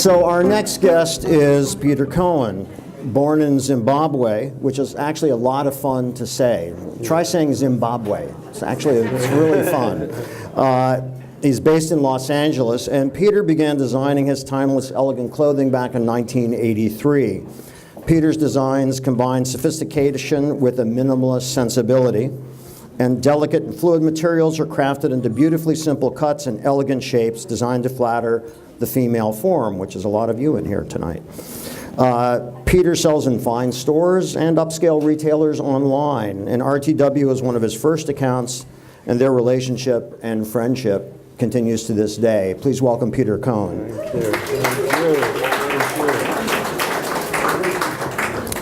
So our next guest is Peter Cohen, born in Zimbabwe, which is actually a lot of fun to say. Try saying Zimbabwe. It's really fun. He's based in Los Angeles, and Peter began designing his timeless, elegant clothing back in 1983. Peter's designs combine sophistication with a minimalist sensibility, and delicate and fluid materials are crafted into beautifully simple cuts and elegant shapes designed to flatter the female form, which is a lot of you in here tonight. Peter sells in fine stores and upscale retailers online, and RTW is one of his first accounts, and their relationship and friendship continues to this day. Please welcome Peter Cohen. Thank you. Thank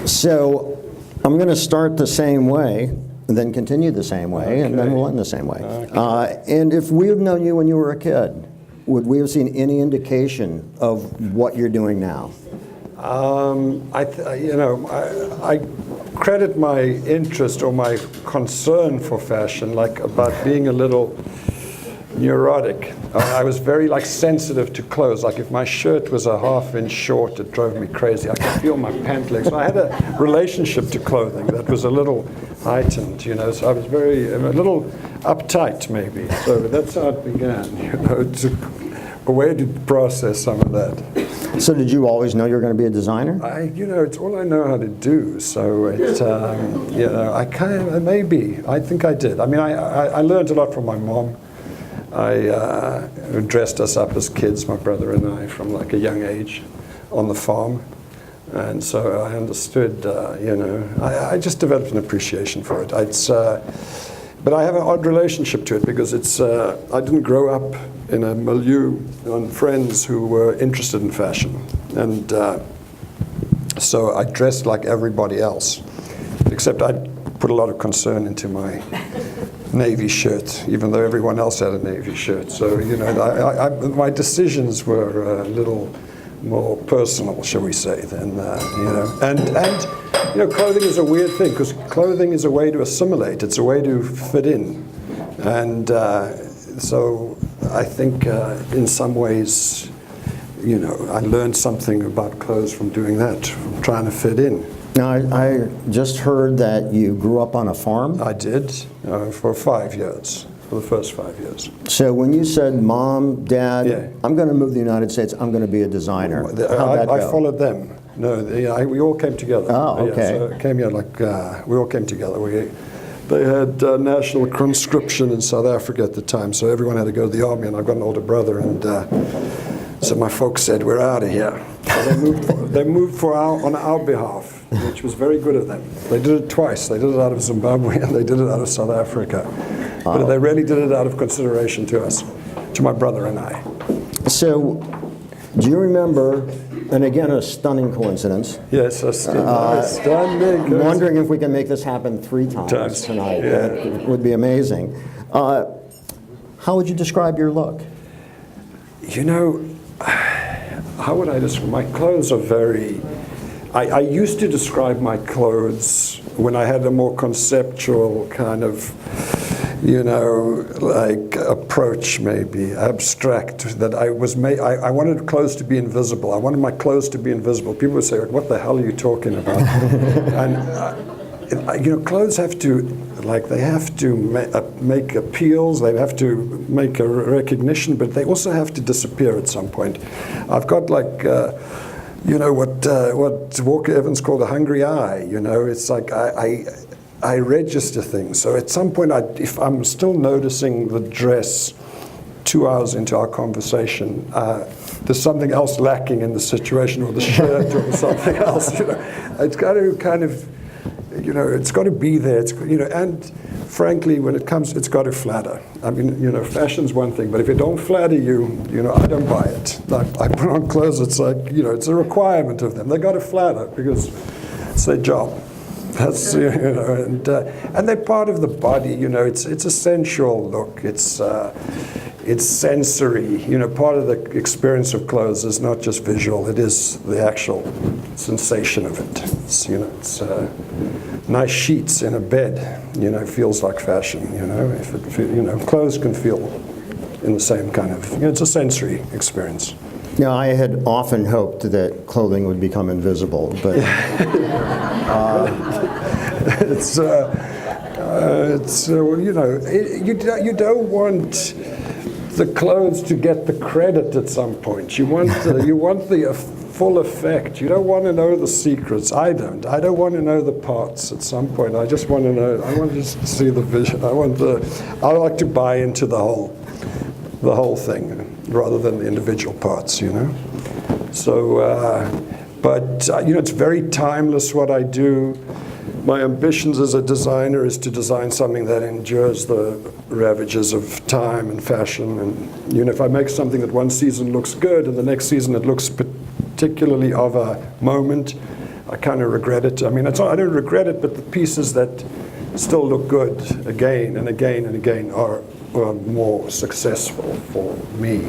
you. So I'm going to start the same way, and then continue the same way, and then we'll end the same way. And if we had known you when you were a kid, would we have seen any indication of what you're doing now? I credit my interest or my concern for fashion, like about being a little neurotic. I was very sensitive to clothes. Like if my shirt was a half-inch short, it drove me crazy. I could feel my pant legs. So I had a relationship to clothing that was a little heightened, So I was a little uptight, maybe. So that's how it began. It took a way to process some of that. So did you always know you were going to be a designer? It's all I know how to do. So I think I did. I mean, I learned a lot from my mom. I dressed us up as kids, my brother and I, from a young age on the farm. And so I understood, I just developed an appreciation for it. But I have an odd relationship to it because I didn't grow up in a milieu on friends who were interested in fashion. And so I dressed like everybody else, except I put a lot of concern into my Navy shirt, even though everyone else had a Navy shirt. So, my decisions were a little more personal, shall we say, than, And clothing is a weird thing, because clothing is a way to assimilate. It's a way to fit in. And so I think in some ways, I learned something about clothes from doing that, from trying to fit in. Now, I just heard that you grew up on a farm? I did, for 5 years, for the first 5 years. So when you said, Mom, Dad, I'm going to move to the United States, I'm going to be a designer, how'd that go? I followed them. No, we all came together. Oh, okay. So it came here we all came together. They had national conscription in South Africa at the time, so everyone had to go to the army, and I've got an older brother, and so my folks said, we're out of here. So they moved on our behalf, which was very good of them. They did it twice. They did it out of Zimbabwe, and they did it out of South Africa. But they really did it out of consideration to us, to my brother and I. So, do you remember, and again, a stunning coincidence. Yes, a stunning. I'm wondering if we can make this happen 3 times tonight. Yeah. That would be amazing. How would you describe your look? How would I describe? My clothes are very... I used to describe my clothes when I had a more conceptual kind of, approach, maybe, abstract, that I wanted clothes to be invisible. I wanted my clothes to be invisible. People would say, what the hell are you talking about? And, clothes have to, they have to make appeals, they have to make a recognition, but they also have to disappear at some point. I've got what Walker Evans called a hungry eye. It's like I register things. So at some point, if I'm still noticing the dress 2 hours into our conversation, there's something else lacking in the situation, or the shirt, or something else. It's got to kind of, it's got to be there. And frankly, when it comes, it's got to flatter. I mean, fashion's one thing, but if it don't flatter you, I don't buy it. I put on clothes, it's like, it's a requirement of them. They got to flatter because it's their job. That's, and they're part of the body. It's a sensual look. It's sensory. Part of the experience of clothes is not just visual. It is the actual sensation of it. It's nice sheets in a bed. Feels like fashion. If it, clothes can feel in the same kind of. It's a sensory experience. You know, I had often hoped that clothing would become invisible, but well, you know, you don't want the clothes to get the credit at some point. You want the full effect. You don't want to know the secrets. I don't want to know the parts at some point. I just want to know. I want to just see the vision. I like to buy into the whole thing rather than the individual parts. You know. So, you know, it's very timeless what I do. My ambitions as a designer is to design something that endures the ravages of time and fashion. And you know, if I make something that one season looks good and the next season it looks particularly of a moment, I kind of regret it. I mean, I don't regret it, but the pieces that still look good again and again and again are more successful for me,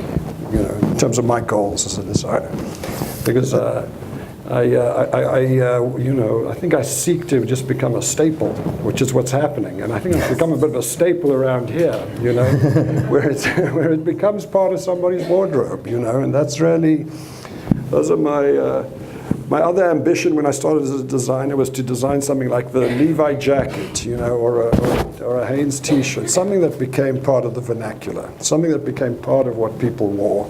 you know, in terms of my goals as a designer. Because you know, I think I seek to just become a staple, which is what's happening, and I think I've become a bit of a staple around here, you know, where it becomes part of somebody's wardrobe, you know, and that's really, those are my other ambition when I started as a designer was to design something like the Levi jacket, you know, or a Hanes T-shirt, something that became part of the vernacular, something that became part of what people wore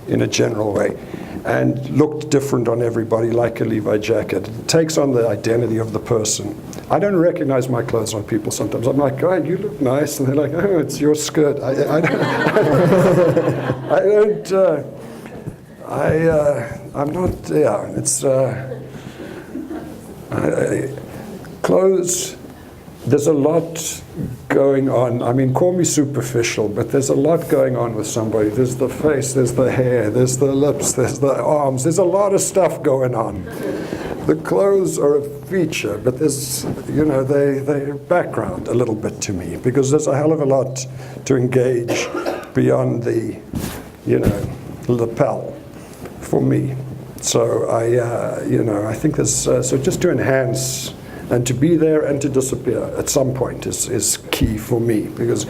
in a general way, and looked different on everybody, like a Levi jacket. It takes on the identity of the person. I don't recognize my clothes on people sometimes. I'm like, God, you look nice. And they're like, oh, it's your skirt. I'm not, yeah, it's, clothes, there's a lot going on. I mean, call me superficial, but there's a lot going on with somebody. There's the face, there's the hair, there's the lips, there's the arms. There's a lot of stuff going on. The clothes are a feature, but there's, you know, they're background a little bit to me, because there's a hell of a lot to engage beyond the, you know, lapel for me. So you know, I think there's, so just to enhance and to be there and to disappear at some point is key for me, because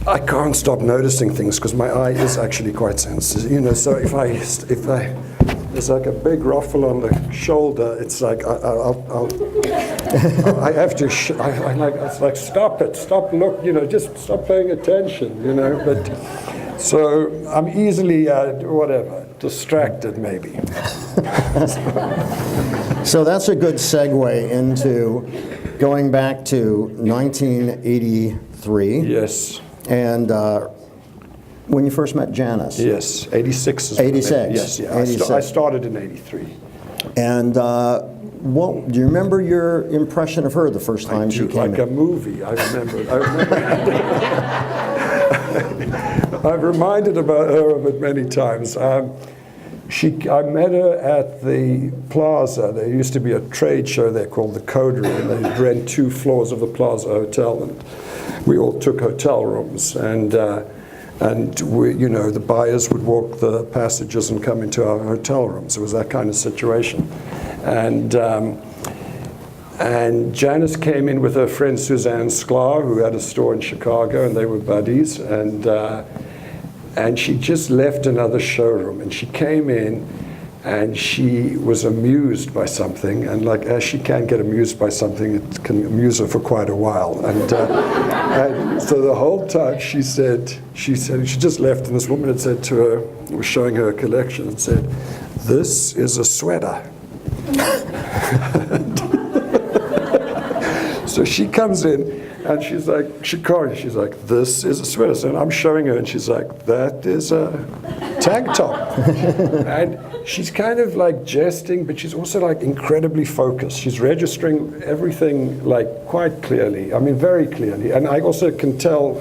I can't stop noticing things because my eye is actually quite sensitive. You know, so if there's like a big ruffle on the shoulder, it's like I have to. It's like stop it, stop look. You know, just stop paying attention. You know, but so I'm easily distracted maybe. So that's a good segue into going back to 1983. Yes. And when you first met Janice. Yes, 86 is 86. Yes, yeah. 86. I started in 83. And what do you remember your impression of her the first time she came like in? a movie. I remember. I've reminded about her of it many times. I met her at the Plaza. There used to be a trade show there called the Coterie, and they rent 2 floors of the Plaza Hotel, and we all took hotel rooms, and we, you know, the buyers would walk the passages and come into our hotel rooms. It was that kind of situation, and Janice came in with her friend Suzanne Sklar, who had a store in Chicago, and they were buddies, and she just left another showroom, and she came in and she was amused by something, and like as she can get amused by something, it can amuse her for quite a while. And so the whole time she just left, and this woman had said to her, was showing her a collection, and said, "This is a sweater." So she comes in, and she's like, she's like, "This is a sweater." And I'm showing her, and she's like, "That is a tank top." And she's kind of like jesting, but she's also like incredibly focused. She's registering everything like quite clearly. I mean, very clearly. And I also can tell,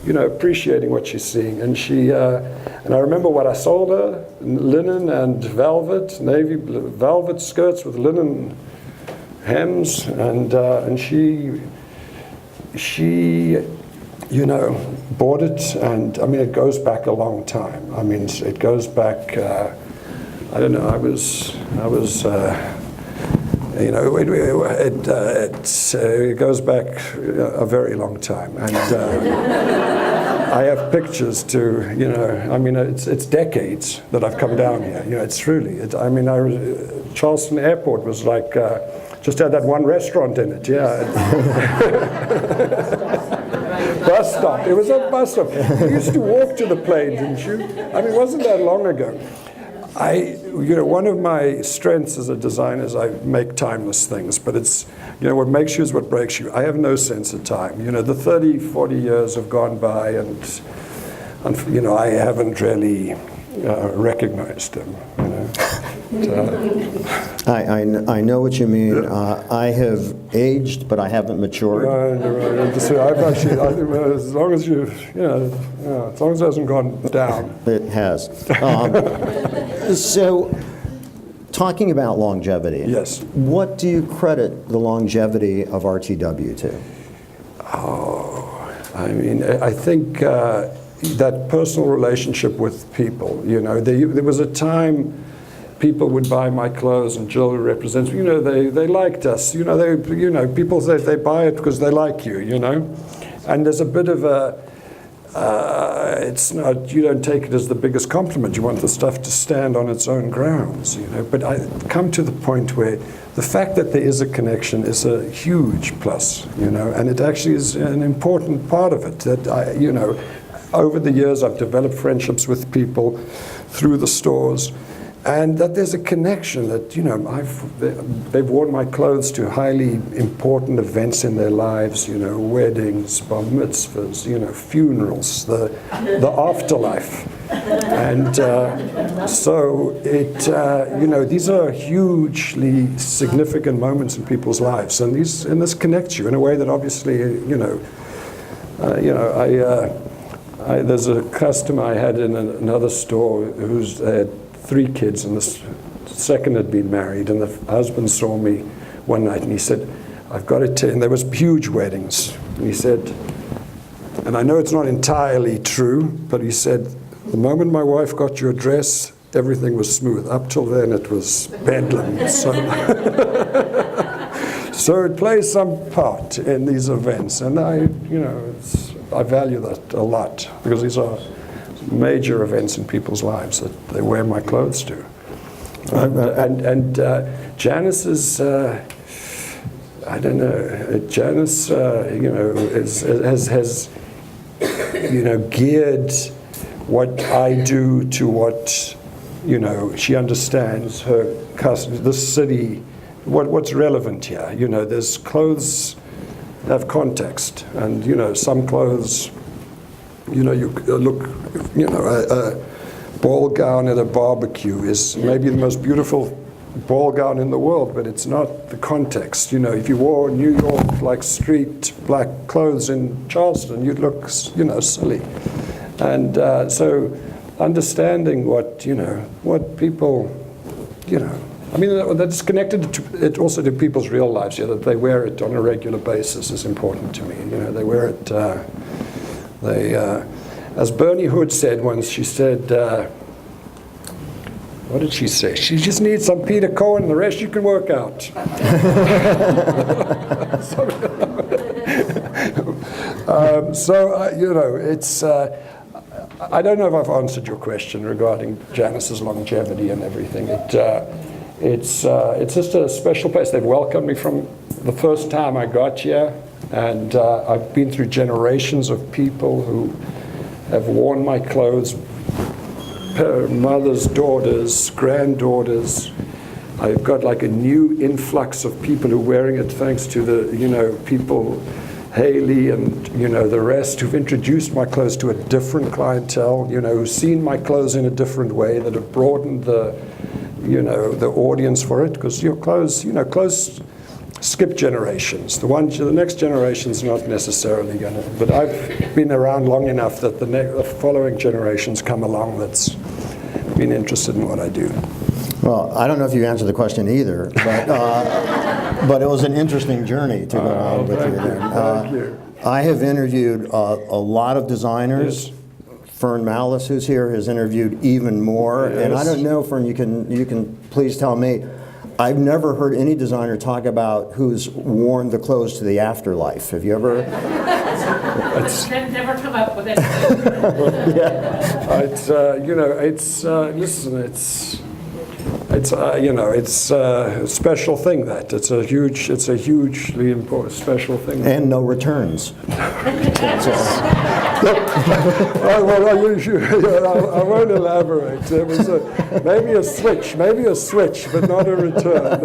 you know, appreciating what she's seeing. And and I remember what I sold her: linen and velvet, navy velvet skirts with linen hems, and she, you know, bought it, and I mean, it goes back a long time. I mean, it goes back, I don't know, I was, you know, it goes back a very long time, and I have pictures to, I mean, it's decades that I've come down here. It's truly, Charleston Airport was like, just had that one restaurant in it, yeah. Bus stop, it was a bus stop. You used to walk to the plane, didn't you? I mean, it wasn't that long ago. One of my strengths as a designer is I make timeless things, but it's, what makes you is what breaks you. I have no sense of time. The 30, 40 years have gone by, and I haven't really recognized them. I know what you mean. I have aged, but I haven't matured. I've actually, as long as as long as it hasn't gone down. It has. So, talking about longevity. Yes. What do you credit the longevity of RTW to? I think that personal relationship with people. There was a time people would buy my clothes and jewelry represents. They liked us. People say they buy it because they like you. And there's a bit of a. It's not. You don't take it as the biggest compliment. You want the stuff to stand on its own grounds. But I come to the point where the fact that there is a connection is a huge plus. And it actually is an important part of it. That over the years I've developed friendships with people through the stores. And that there's a connection that, they've worn my clothes to highly important events in their lives, weddings, bar mitzvahs, funerals, the afterlife. And so these are hugely significant moments in people's lives. And this connects you in a way that obviously, there's a customer I had in another store who's had 3 kids, and the second had been married, and the husband saw me one night and he said, I've got to tell you, and there was huge weddings, and he said, and I know it's not entirely true, but he said, the moment my wife got your dress, everything was smooth. Up till then it was bedlam. So, so it plays some part in these events, and I value that a lot, because these are major events in people's lives that they wear my clothes to. And Janice is, I don't know, Janice, has geared what I do to what, she understands her customers, the city, what's relevant here. There's clothes have context, and, some clothes, you look, a ball gown at a barbecue is maybe the most beautiful ball gown in the world, but it's not the context. If you wore New York, like street black clothes in Charleston, you'd look, silly. And so understanding what people, that's connected to it also to people's real lives, that they wear it on a regular basis is important to me. They wear it, as Bernie Hood said once, she said, what did she say? She just needs some Peter Cohen, the rest you can work out. It's, I don't know if I've answered your question regarding Janice's longevity and everything. It's just a special place. They've welcomed me from the first time I got here, and I've been through generations of people who have worn my clothes, mothers, daughters, granddaughters. I've got like a new influx of people who are wearing it thanks to the, people, Haley and, the rest who've introduced my clothes to a different clientele, who've seen my clothes in a different way, that have broadened the, the audience for it. Because your clothes, clothes skip generations. The next generation's not necessarily going to, but I've been around long enough that the following generations come along that's been interested in what I do. Well, I don't know if you answered the question either, but but it was an interesting journey to go on with you there. Thank you. I have interviewed a lot of designers. Yes. Fern Malice, who's here, has interviewed even more. Yes. And I don't know, Fern, you can please tell me. I've never heard any designer talk about who's worn the clothes to the afterlife. Have you ever? never come up with anything. It's listen, it's a special thing. That it's a hugely important special thing. And no returns. I won't elaborate. There was maybe a switch, but not a return.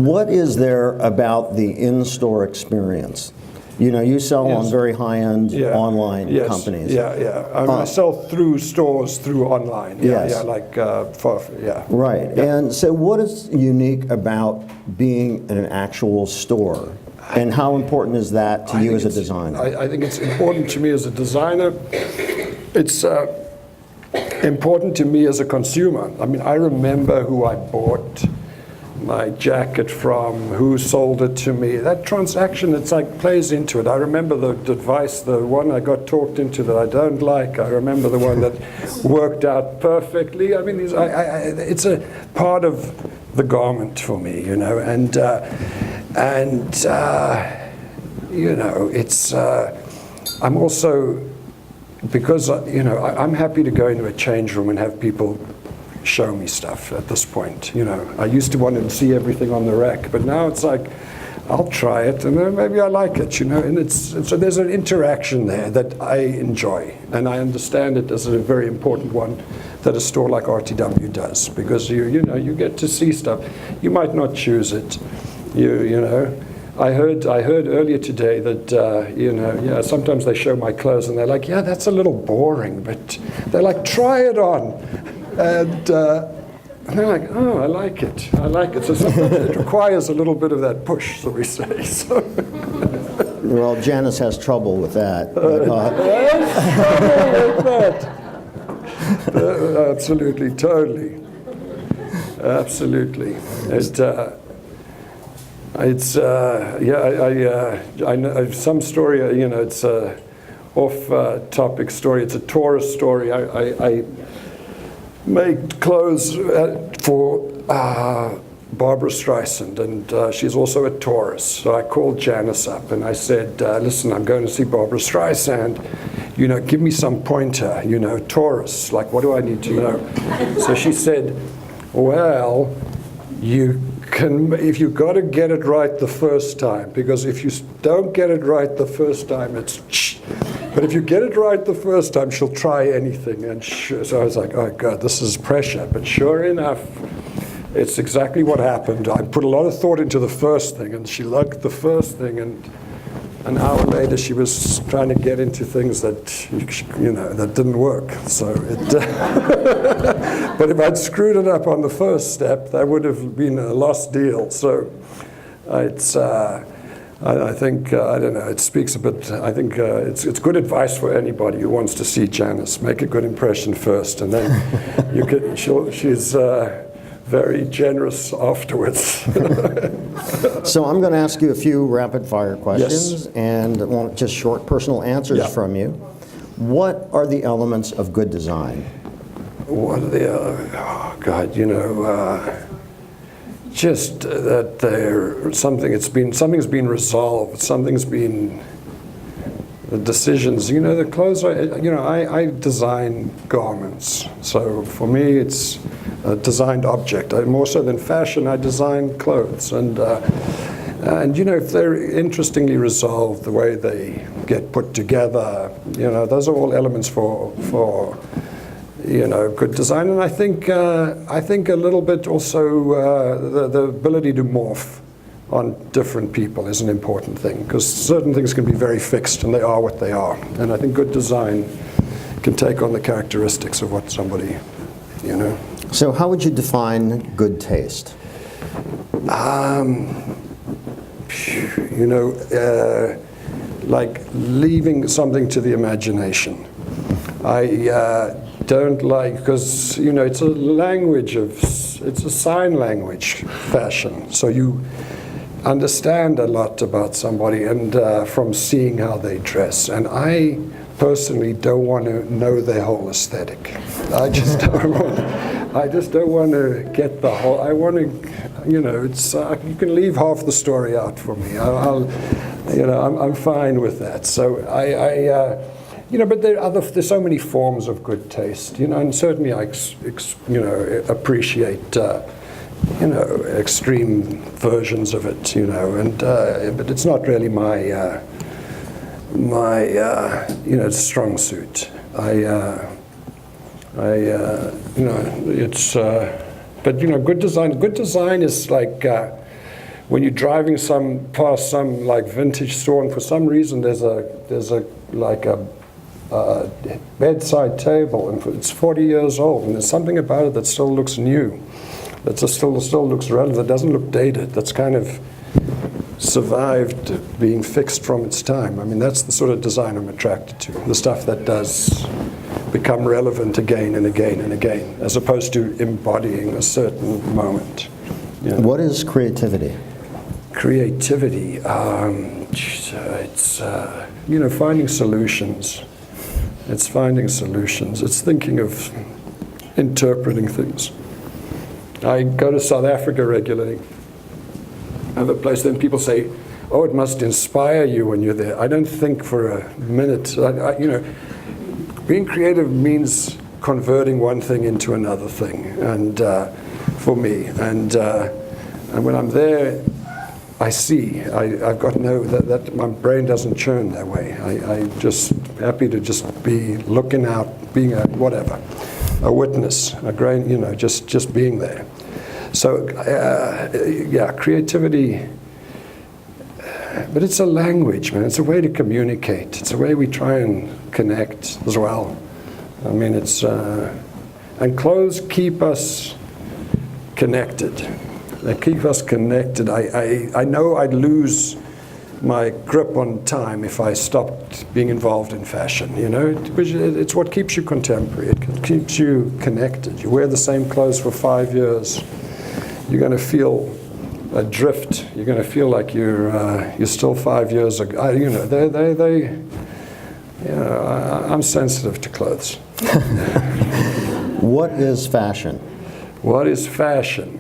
What is there about the in-store experience? You know, you sell on very high-end online companies. I sell through stores, through online. Right. And so what is unique about being in an actual store? And how important is that to you as a designer? I think it's important to me as a designer. It's important to me as a consumer. I mean, I remember who I bought my jacket from, who sold it to me. That transaction, it's like plays into it. I remember the advice, the one I got talked into that I don't like. I remember the one that worked out perfectly. I mean, it's a part of the garment for me, you know, and you know, it's. I'm also, because you know, I'm happy to go into a change room and have people show me stuff at this point. You know, I used to want to see everything on the rack, but now it's like, I'll try it and then maybe I like it, you know, and so there's an interaction there that I enjoy, and I understand it as a very important one that a store like RTW does, because you know, you get to see stuff. You might not choose it, you know. I heard earlier today that, you know, sometimes they show my clothes and they're like, yeah, that's a little boring, but they're like, try it on. And they're like, oh, I like it. So sometimes it requires a little bit of that push, so we say. So. Well, Janice has trouble with that. Absolutely, totally. Absolutely. I know some story, you know, it's a off-topic story. It's a tourist story. I make clothes for Barbara Streisand, and she's also a tourist. So I called Janice up and I said, listen, I'm going to see Barbara Streisand. You know, give me some pointer, you know, tourists, like what do I need to know? So she said, well, if you've got to get it right the first time, because if you don't get it right the first time, it's but if you get it right the first time, she'll try anything. And so I was like, oh God, this is pressure. But sure enough, it's exactly what happened. I put a lot of thought into the first thing, and she liked the first thing, and an hour later she was trying to get into things that, you know, that didn't work. So but if I'd screwed it up on the first step, that would have been a lost deal. So it's, I think, I don't know, it speaks a bit, I think it's good advice for anybody who wants to see Janice. Make a good impression first, and then she's very generous afterwards. So I'm going to ask you a few rapid-fire questions, Yes. and I want just short personal answers from you. What are the elements of good design? What are the, oh God, you know, just that something's been resolved, something's been, the decisions, you know, the clothes, you know, I design garments. So for me, it's a designed object. More so than fashion, I design clothes. And you know, if they're interestingly resolved, the way they get put together, you know, those are all elements for you know, good design. And I think a little bit also the ability to morph on different people is an important thing, because certain things can be very fixed and they are what they are. And I think good design can take on the characteristics of what somebody, you know. So how would you define good taste? You know, like leaving something to the imagination. I don't like, because, you know, it's a language it's a sign language, fashion. So you understand a lot about somebody and from seeing how they dress. And I personally don't want to know their whole aesthetic. I just don't want to get the whole, I want to, you know, it's, you can leave half the story out for me. You know, I'm fine with that. So you know, but there's so many forms of good taste, you know, and certainly I, you know, appreciate, you know, extreme versions of it, you know, and but it's not really my you know, strong suit. You know, it's, but you know, good design is like when you're driving past some like vintage store, and for some reason there's a like a bedside table, and it's 40 years old, and there's something about it that still looks new, that still looks relevant, that doesn't look dated, that's kind of survived being fixed from its time. I mean, that's the sort of design I'm attracted to, the stuff that does become relevant again and again and again, as opposed to embodying a certain moment. You know? What is creativity? Creativity, it's you know, finding solutions. It's finding solutions. It's thinking of interpreting things. I go to South Africa regularly. I have a place, then people say, oh, it must inspire you when you're there. I don't think for a minute. You know, being creative means converting one thing into another thing, and for me. And when I'm there, I see. I've got that my brain doesn't churn that way. I'm just happy to just be looking out, being a whatever, a witness, a grain, you know, just being there. So yeah, creativity. But it's a language, man. It's a way to communicate. It's a way we try and connect as well. I mean, it's and clothes keep us connected. They keep us connected. I know I'd lose my grip on time if I stopped being involved in fashion, you know? It's what keeps you contemporary. It keeps you connected. You wear the same clothes for 5 years. You're going to feel adrift. You're going to feel like you're still 5 years ago. You know, you know, I'm sensitive to clothes. What is fashion? What is fashion?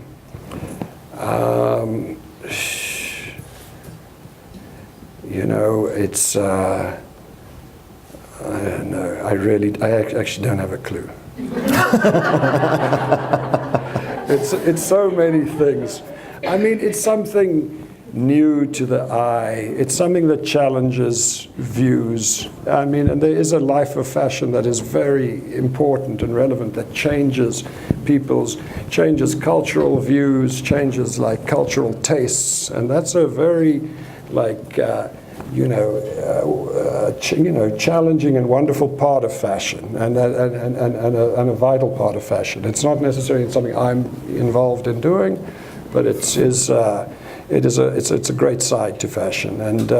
You know, it's, I don't know, I actually don't have a clue. It's so many things. I mean, it's something new to the eye. It's something that challenges views. I mean, and there is a life of fashion that is very important and relevant, that changes changes cultural views, changes like cultural tastes, and that's a very like you know, challenging and wonderful part of fashion, and a vital part of fashion. It's not necessarily something I'm involved in doing, but it's a great side to fashion, and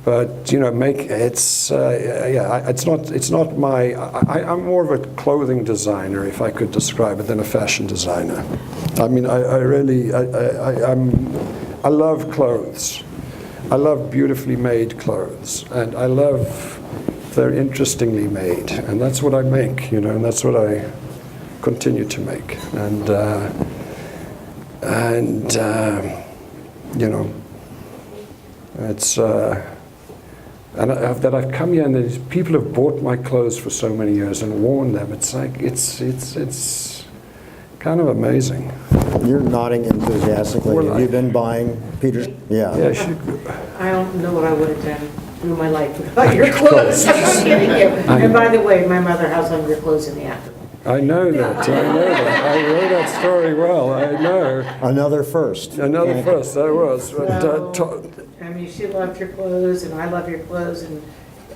but you know, it's not my. I'm more of a clothing designer, if I could describe it, than a fashion designer. I mean, I really love clothes. I love beautifully made clothes, and I love they're interestingly made, and that's what I make, you know, and that's what I continue to make, and you know, it's. And that I've come here, and people have bought my clothes for so many years and worn them. It's like it's kind of amazing. You're nodding enthusiastically. Have you been buying Peter's? Yeah. Yeah. I don't know what I would have done through my life without your clothes. I'm kidding you. And by the way, my mother has on your clothes in the afternoon. I know that. I know that story well. I know. Another first. Another first. That was. I mean, she loved your clothes, and I love your clothes, and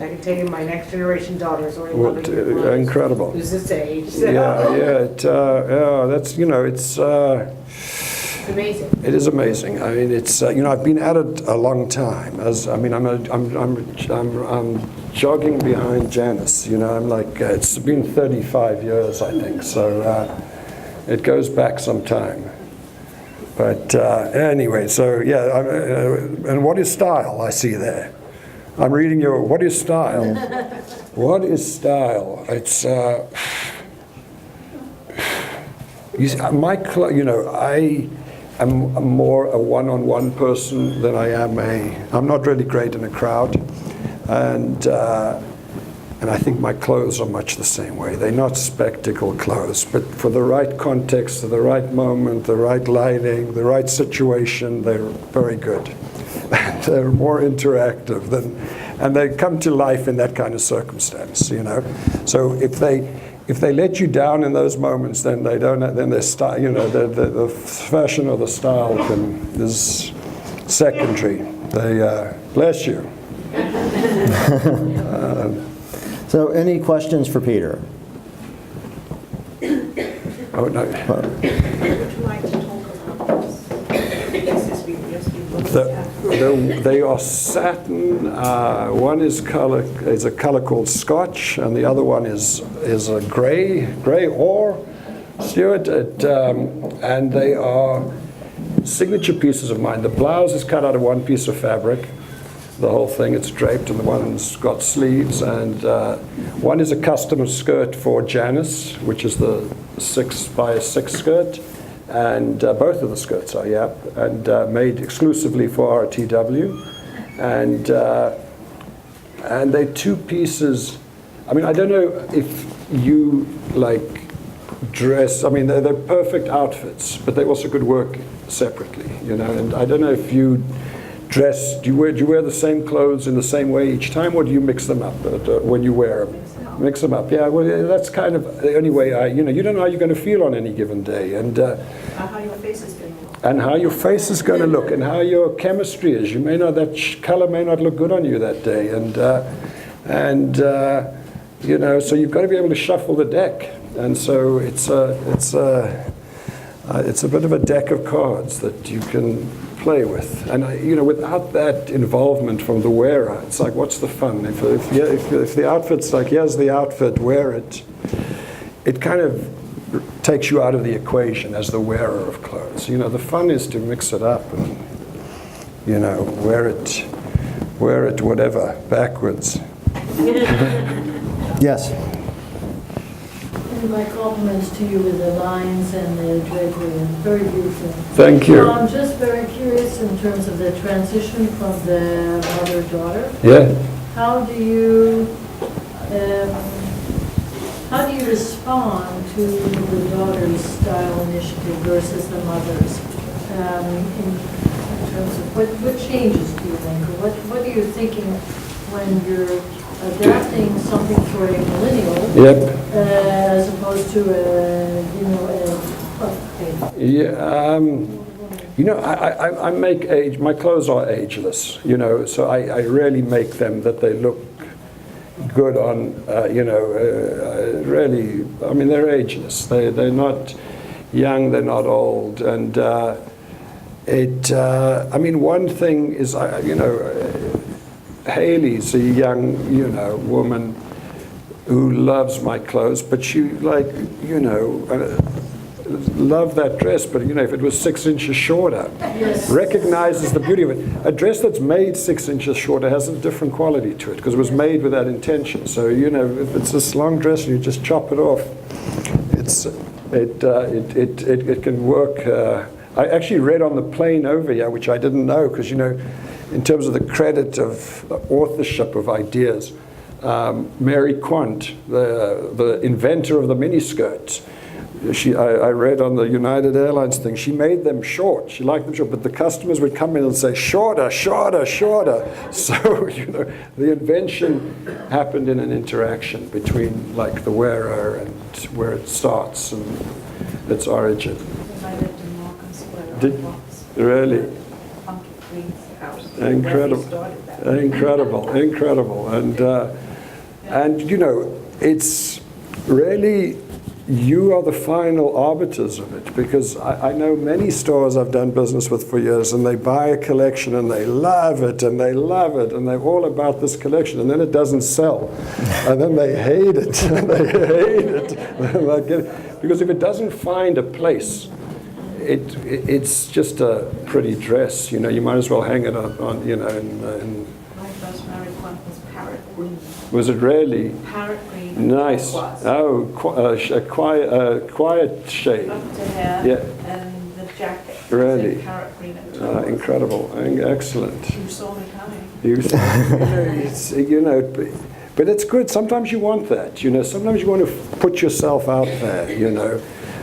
I can tell you my next generation daughter is already loving your clothes. Incredible. Who's this age? So. Yeah. That's, you know, it's amazing. It is amazing. I mean, it's you know, I've been at it a long time. I'm jogging behind Janice. You know, I'm like it's been 35 years, I think. So it goes back some time. But anyway, so yeah, and what is style? I see there. I'm reading your, what is style? What is style? It's, you know, I'm more a one-on-one person than I am I'm not really great in a crowd. And I think my clothes are much the same way. They're not spectacle clothes, but for the right context, the right moment, the right lighting, the right situation, they're very good. They're more interactive and they come to life in that kind of circumstance, you know. So if they let you down in those moments, then they don't. Then their style, you know, the fashion or the style is secondary. They bless you. So any questions for Peter? Oh, no. Would you like to talk about this? They are satin. One is a color called Scotch, and the other one is a gray ore, Stuart. And they are signature pieces of mine. The blouse is cut out of one piece of fabric. The whole thing, it's draped, and the one's got sleeves. And one is a custom skirt for Janice, which is the 6x6 skirt. And both of the skirts are, yeah, and made exclusively for RTW. And they're two pieces. I mean, I don't know if you like dress. I mean, they're perfect outfits, but they also could work separately, you know. And I don't know if you dress. Do you wear the same clothes in the same way each time, or do you mix them up when you wear them? Mix them up. Yeah. Well, that's kind of the only way. You don't know how you're going to feel on any given day, and How your face is going to look. And how your face is going to look, and how your chemistry is. You may not, that color may not look good on you that day, you know, so you've got to be able to shuffle the deck, and so it's a bit of a deck of cards that you can play with, and you know, without that involvement from the wearer, it's like, what's the fun? If the outfit's like, here's the outfit, wear it, it kind of takes you out of the equation as the wearer of clothes. You know, the fun is to mix it up and, you know, wear it whatever, backwards. Yes. And my compliments to you with the lines and the drapery, and very beautiful. Thank you. I'm just very curious in terms of the transition from the mother-daughter. Yeah. How do you respond to the daughter's style initiative versus the mother's? In terms of what changes do you think, or what are you thinking when you're adapting something for a millennial, Yep. as opposed to Yeah. You know, I make age. My clothes are ageless. You know, so I really make them that they look good on. You know, really. I mean, they're ageless. They're not young. They're not old. And I mean, one thing is, you know, Haley's a young, you know, woman who loves my clothes, but she, like, you know, love that dress, but, you know, if it was 6 inches shorter, Yes. recognizes the beauty of it. A dress that's made 6 inches shorter has a different quality to it because it was made with that intention. So, you know, if it's this long dress and you just chop it off, it can work. I actually read on the plane over here, which I didn't know, because, you know, in terms of the credit of the authorship of ideas, Mary Quant, the inventor of the miniskirts, I read on the United Airlines thing, she made them short. She liked them short, but the customers would come in and say, shorter, shorter, shorter. So, you know, the invention happened in an interaction between, like, the wearer and where it starts and its origin. I lived in Markham Square. Did- really? Funky Queen's house. Incredible, Where we started that. incredible, and you know, it's really, you are the final arbiters of it, because I know many stores I've done business with for years, and they buy a collection and they love it and they love it and they're all about this collection, and then it doesn't sell, and then they hate it and they hate it because if it doesn't find a place, it's just a pretty dress, you know. You might as well hang it on, you know. My first married one was parrot green. Was it really Parrot green. nice? Was. Oh, a quiet shade. Up to hair. Yeah. And the jacket. Really? It's in carrot green and turquoise. Incredible. Excellent. You saw me coming. But it's good. Sometimes you want that. Sometimes you want to put yourself out there.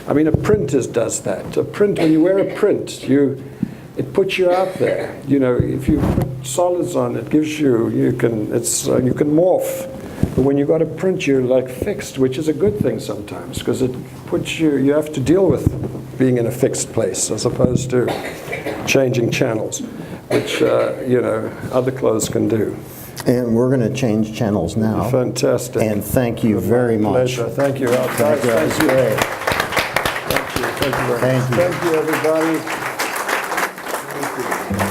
I mean, a print does that. A print, when you wear a print, it puts you out there. If you put solids on, it gives you can morph. But when you've got a print, you're like fixed, which is a good thing sometimes, because it puts you have to deal with being in a fixed place as opposed to changing channels, which other clothes can do. And we're going to change channels now. Fantastic. And thank you very much. Pleasure. Thank you. Thank you. That was great. Thank you very much. Thank you. Thank you, everybody. Thank you.